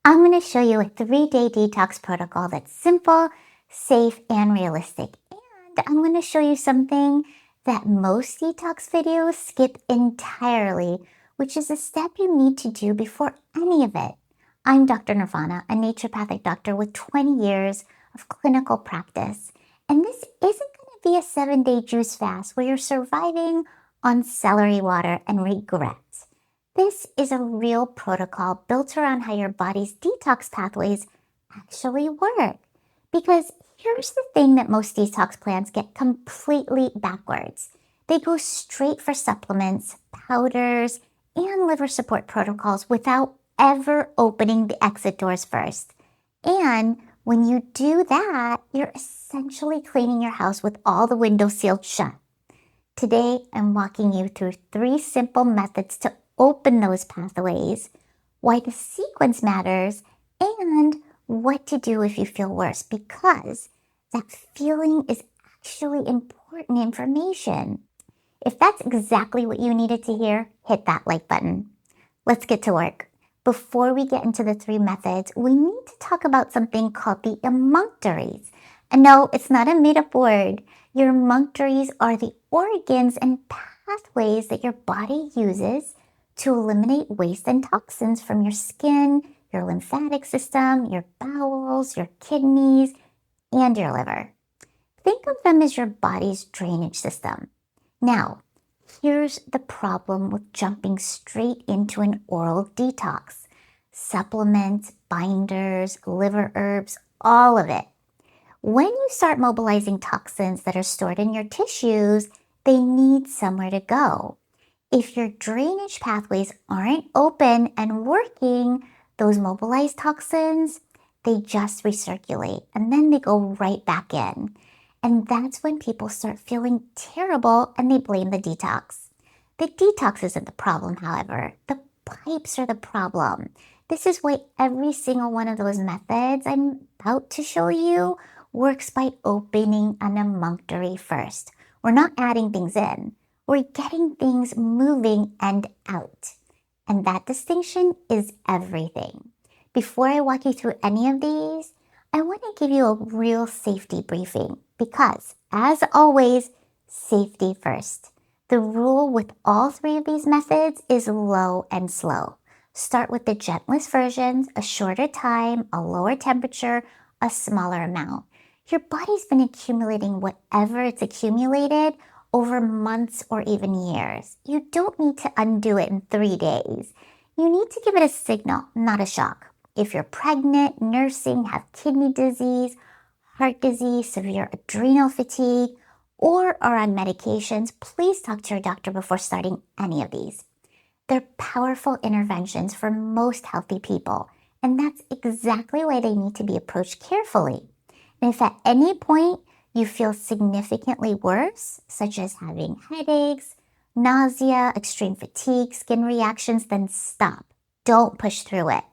I'm going to show you a 3-day detox protocol that's simple, safe, and realistic. And I'm going to show you something that most detox videos skip entirely, which is a step you need to do before any of it. I'm Dr. Nirvana, a naturopathic doctor with 20 years of clinical practice. And this isn't going to be a 7-day juice fast where you're surviving on celery water and regrets. This is a real protocol built around how your body's detox pathways actually work. Because here's the thing that most detox plans get completely backwards. They go straight for supplements, powders, and liver support protocols without ever opening the exit doors first. And when you do that, you're essentially cleaning your house with all the windows sealed shut. Today, I'm walking you through 3 simple methods to open those pathways, why the sequence matters, and what to do if you feel worse, because that feeling is actually important information. If that's exactly what you needed to hear, hit that like button. Let's get to work. Before we get into the 3 methods, we need to talk about something called the emunctories. And no, it's not a made-up word. Your emunctories are the organs and pathways that your body uses to eliminate waste and toxins from your skin, your lymphatic system, your bowels, your kidneys, and your liver. Think of them as your body's drainage system. Now, here's the problem with jumping straight into an oral detox. Supplements, binders, liver herbs, all of it. When you start mobilizing toxins that are stored in your tissues, they need somewhere to go. If your drainage pathways aren't open and working, those mobilized toxins, they just recirculate and then they go right back in. And that's when people start feeling terrible and they blame the detox. The detox isn't the problem, however. The pipes are the problem. This is why every single one of those methods I'm about to show you works by opening an emunctory first. We're not adding things in. We're getting things moving and out. And that distinction is everything. Before I walk you through any of these, I want to give you a real safety briefing because, as always, safety first. The rule with all 3 of these methods is low and slow. Start with the gentlest versions, a shorter time, a lower temperature, a smaller amount. Your body's been accumulating whatever it's accumulated over months or even years. You don't need to undo it in 3 days. You need to give it a signal, not a shock. If you're pregnant, nursing, have kidney disease, heart disease, severe adrenal fatigue, or are on medications, please talk to your doctor before starting any of these. They're powerful interventions for most healthy people, and that's exactly why they need to be approached carefully. And if at any point you feel significantly worse, such as having headaches, nausea, extreme fatigue, skin reactions, then stop. Don't push through it.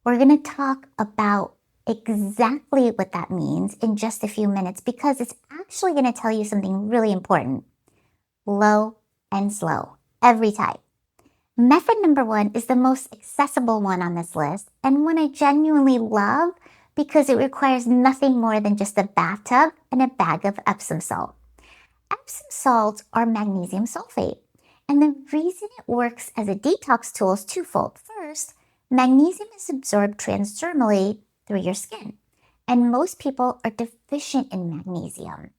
We're going to talk about exactly what that means in just a few minutes because it's actually going to tell you something really important. Low and slow, every time. Method number 1 is the most accessible one on this list and one I genuinely love because it requires nothing more than just a bathtub and a bag of Epsom salt. Epsom salts are magnesium sulfate, and the reason it works as a detox tool is twofold. First, magnesium is absorbed transdermally through your skin, and most people are deficient in magnesium.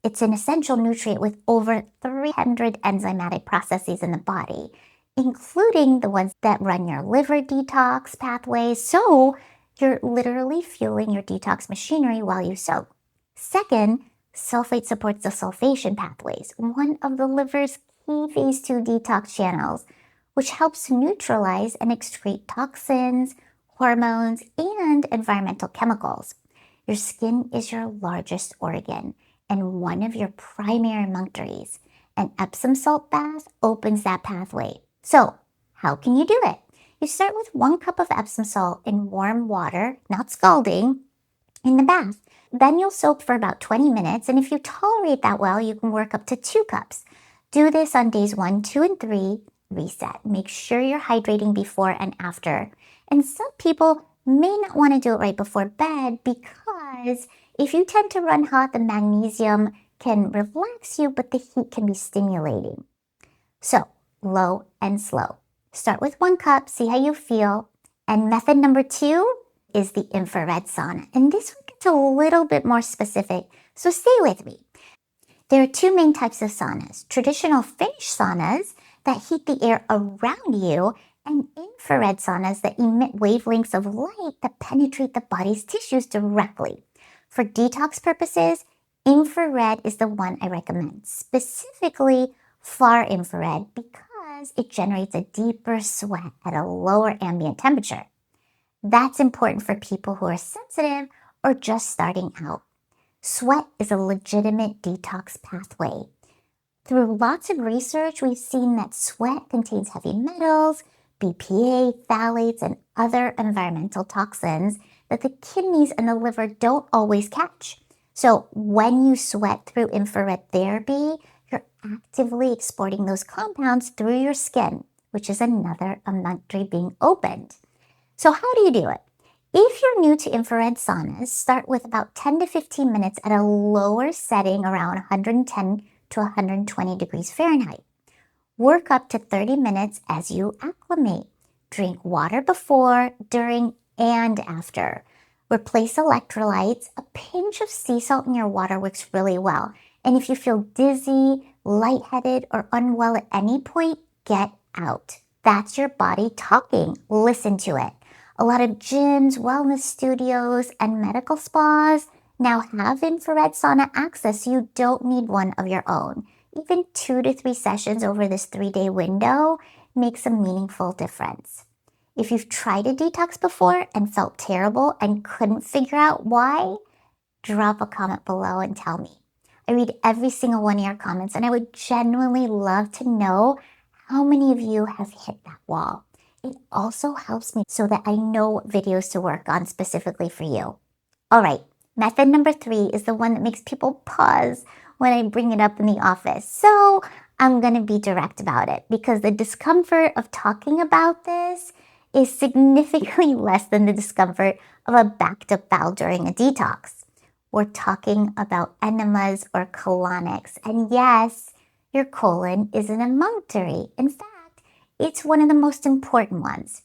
It's an essential nutrient with over 300 enzymatic processes in the body, including the ones that run your liver detox pathways, so you're literally fueling your detox machinery while you soak. Second, sulfate supports the sulfation pathways, one of the liver's key phase 2 detox channels, which helps neutralize and excrete toxins, hormones, and environmental chemicals. Your skin is your largest organ and one of your primary emunctories. An Epsom salt bath opens that pathway. So, how can you do it? You start with 1 cup of Epsom salt in warm water, not scalding, in the bath. Then you'll soak for about 20 minutes, and if you tolerate that well, you can work up to 2 cups. Do this on days 1, 2, and 3. Reset. Make sure you're hydrating before and after. And some people may not want to do it right before bed because if you tend to run hot, the magnesium can relax you, but the heat can be stimulating. So, low and slow. Start with 1 cup, see how you feel. And method number 2 is the infrared sauna. And this one gets a little bit more specific, so stay with me. There are 2 main types of saunas: traditional Finnish saunas that heat the air around you, and infrared saunas that emit wavelengths of light that penetrate the body's tissues directly. For detox purposes, infrared is the one I recommend, specifically far infrared, because it generates a deeper sweat at a lower ambient temperature. That's important for people who are sensitive or just starting out. Sweat is a legitimate detox pathway. Through lots of research, we've seen that sweat contains heavy metals, BPA, phthalates, and other environmental toxins that the kidneys and the liver don't always catch. So when you sweat through infrared therapy, you're actively exporting those compounds through your skin, which is another entry being opened. So how do you do it? If you're new to infrared saunas, start with about 10 to 15 minutes at a lower setting around 110 to 120 degrees Fahrenheit. Work up to 30 minutes as you acclimate. Drink water before, during, and after. Replace electrolytes. A pinch of sea salt in your water works really well. And if you feel dizzy, lightheaded, or unwell at any point, get out. That's your body talking. Listen to it. A lot of gyms, wellness studios, and medical spas now have infrared sauna access, so you don't need one of your own. Even 2 to 3 sessions over this 3-day window makes a meaningful difference. If you've tried a detox before and felt terrible and couldn't figure out why, drop a comment below and tell me. I read every single one of your comments, and I would genuinely love to know how many of you have hit that wall. It also helps me so that I know what videos to work on specifically for you. All right, method number 3 is the one that makes people pause when I bring it up in the office. So I'm going to be direct about it because the discomfort of talking about this is significantly less than the discomfort of a backed up bowel during a detox. We're talking about enemas or colonics. And yes, your colon isn't a monetary. In fact, it's one of the most important ones.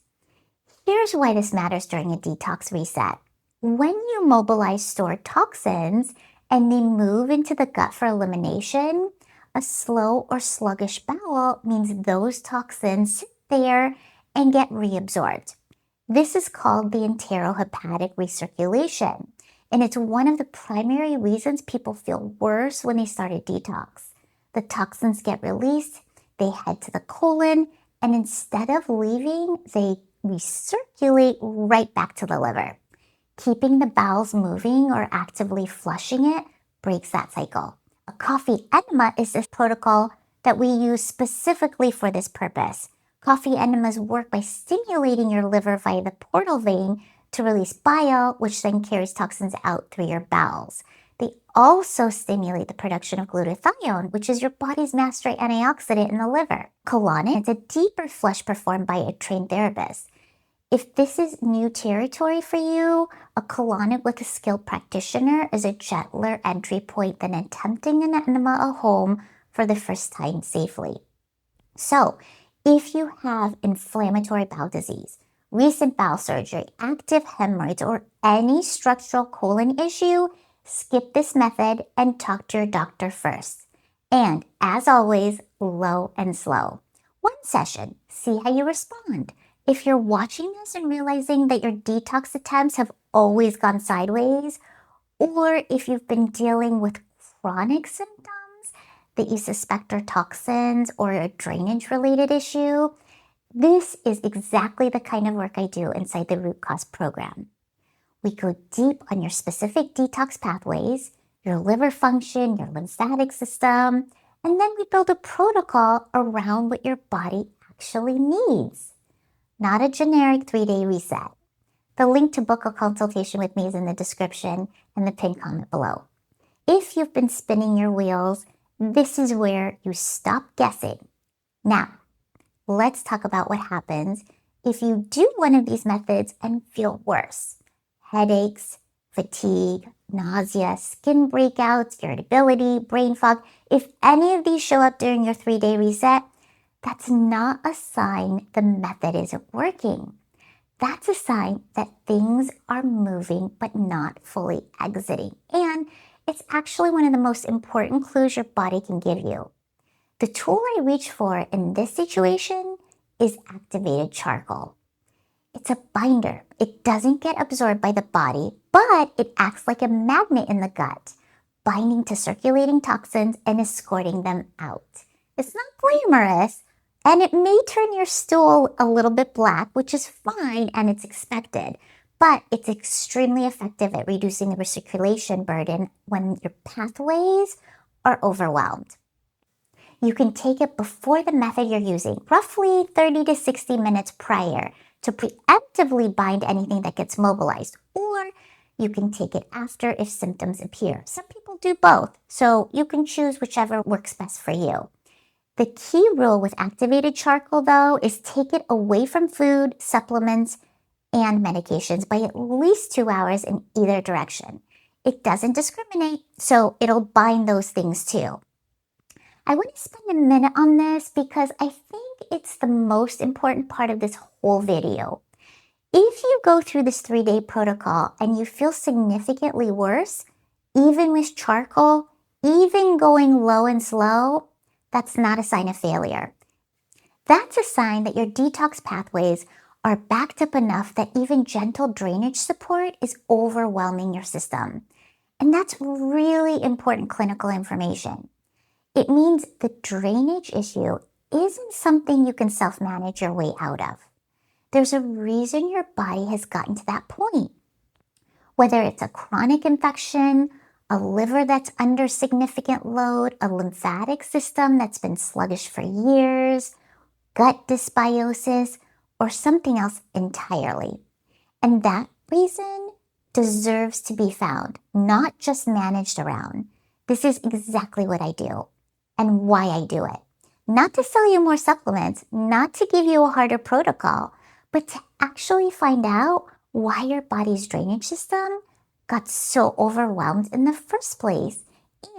Here's why this matters during a detox reset. When you mobilize stored toxins and they move into the gut for elimination, a slow or sluggish bowel means those toxins sit there and get reabsorbed. This is called the enterohepatic recirculation, and it's one of the primary reasons people feel worse when they start a detox. The toxins get released, they head to the colon, and instead of leaving, they recirculate right back to the liver. Keeping the bowels moving or actively flushing it breaks that cycle. A coffee enema is this protocol that we use specifically for this purpose. Coffee enemas work by stimulating your liver via the portal vein to release bile, which then carries toxins out through your bowels. They also stimulate the production of glutathione, which is your body's master antioxidant in the liver. Colonic is a deeper flush performed by a trained therapist. If this is new territory for you, a colonic with a skilled practitioner is a gentler entry point than attempting an enema at home for the first time safely. So, if you have inflammatory bowel disease, recent bowel surgery, active hemorrhoids, or any structural colon issue, skip this method and talk to your doctor first. And as always, low and slow. 1 session, see how you respond. If you're watching this and realizing that your detox attempts have always gone sideways, or if you've been dealing with chronic symptoms that you suspect are toxins or a drainage-related issue, this is exactly the kind of work I do inside the Root Cause program. We go deep on your specific detox pathways, your liver function, your lymphatic system, and then we build a protocol around what your body actually needs. Not a generic 3-day reset. The link to book a consultation with me is in the description and the pinned comment below. If you've been spinning your wheels, this is where you stop guessing. Now, let's talk about what happens if you do one of these methods and feel worse, headaches, fatigue, nausea, skin breakouts, irritability, brain fog, if any of these show up during your 3-day reset, that's not a sign the method isn't working. That's a sign that things are moving but not fully exiting. And it's actually one of the most important clues your body can give you. The tool I reach for in this situation is activated charcoal. It's a binder. It doesn't get absorbed by the body, but it acts like a magnet in the gut, binding to circulating toxins and escorting them out. It's not glamorous, and it may turn your stool a little bit black, which is fine and it's expected, but it's extremely effective at reducing the recirculation burden when your pathways are overwhelmed. You can take it before the method you're using, roughly 30 to 60 minutes prior, to preemptively bind anything that gets mobilized, or you can take it after if symptoms appear. Some people do both, so you can choose whichever works best for you. The key rule with activated charcoal, though, is take it away from food, supplements, and medications by at least 2 hours in either direction. It doesn't discriminate, so it'll bind those things too. I want to spend a minute on this because I think it's the most important part of this whole video. If you go through this 3-day protocol and you feel significantly worse, even with charcoal, even going low and slow, that's not a sign of failure. That's a sign that your detox pathways are backed up enough that even gentle drainage support is overwhelming your system. And that's really important clinical information. It means the drainage issue isn't something you can self-manage your way out of. There's a reason your body has gotten to that point. Whether it's a chronic infection, a liver that's under significant load, a lymphatic system that's been sluggish for years, gut dysbiosis, or something else entirely. And that reason deserves to be found, not just managed around. This is exactly what I do and why I do it. Not to sell you more supplements, not to give you a harder protocol, but to actually find out why your body's drainage system got so overwhelmed in the first place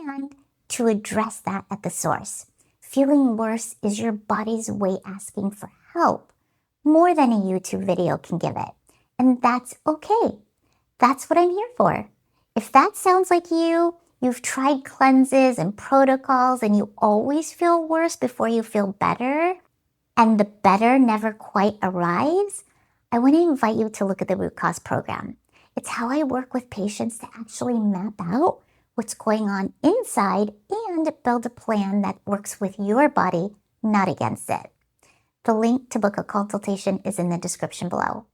and to address that at the source. Feeling worse is your body's way asking for help, more than a YouTube video can give it. And that's okay. That's what I'm here for. If that sounds like you've tried cleanses and protocols and you always feel worse before you feel better, and the better never quite arrives, I want to invite you to look at the root cause program. It's how I work with patients to actually map out what's going on inside and build a plan that works with your body, not against it. The link to book a consultation is in the description below.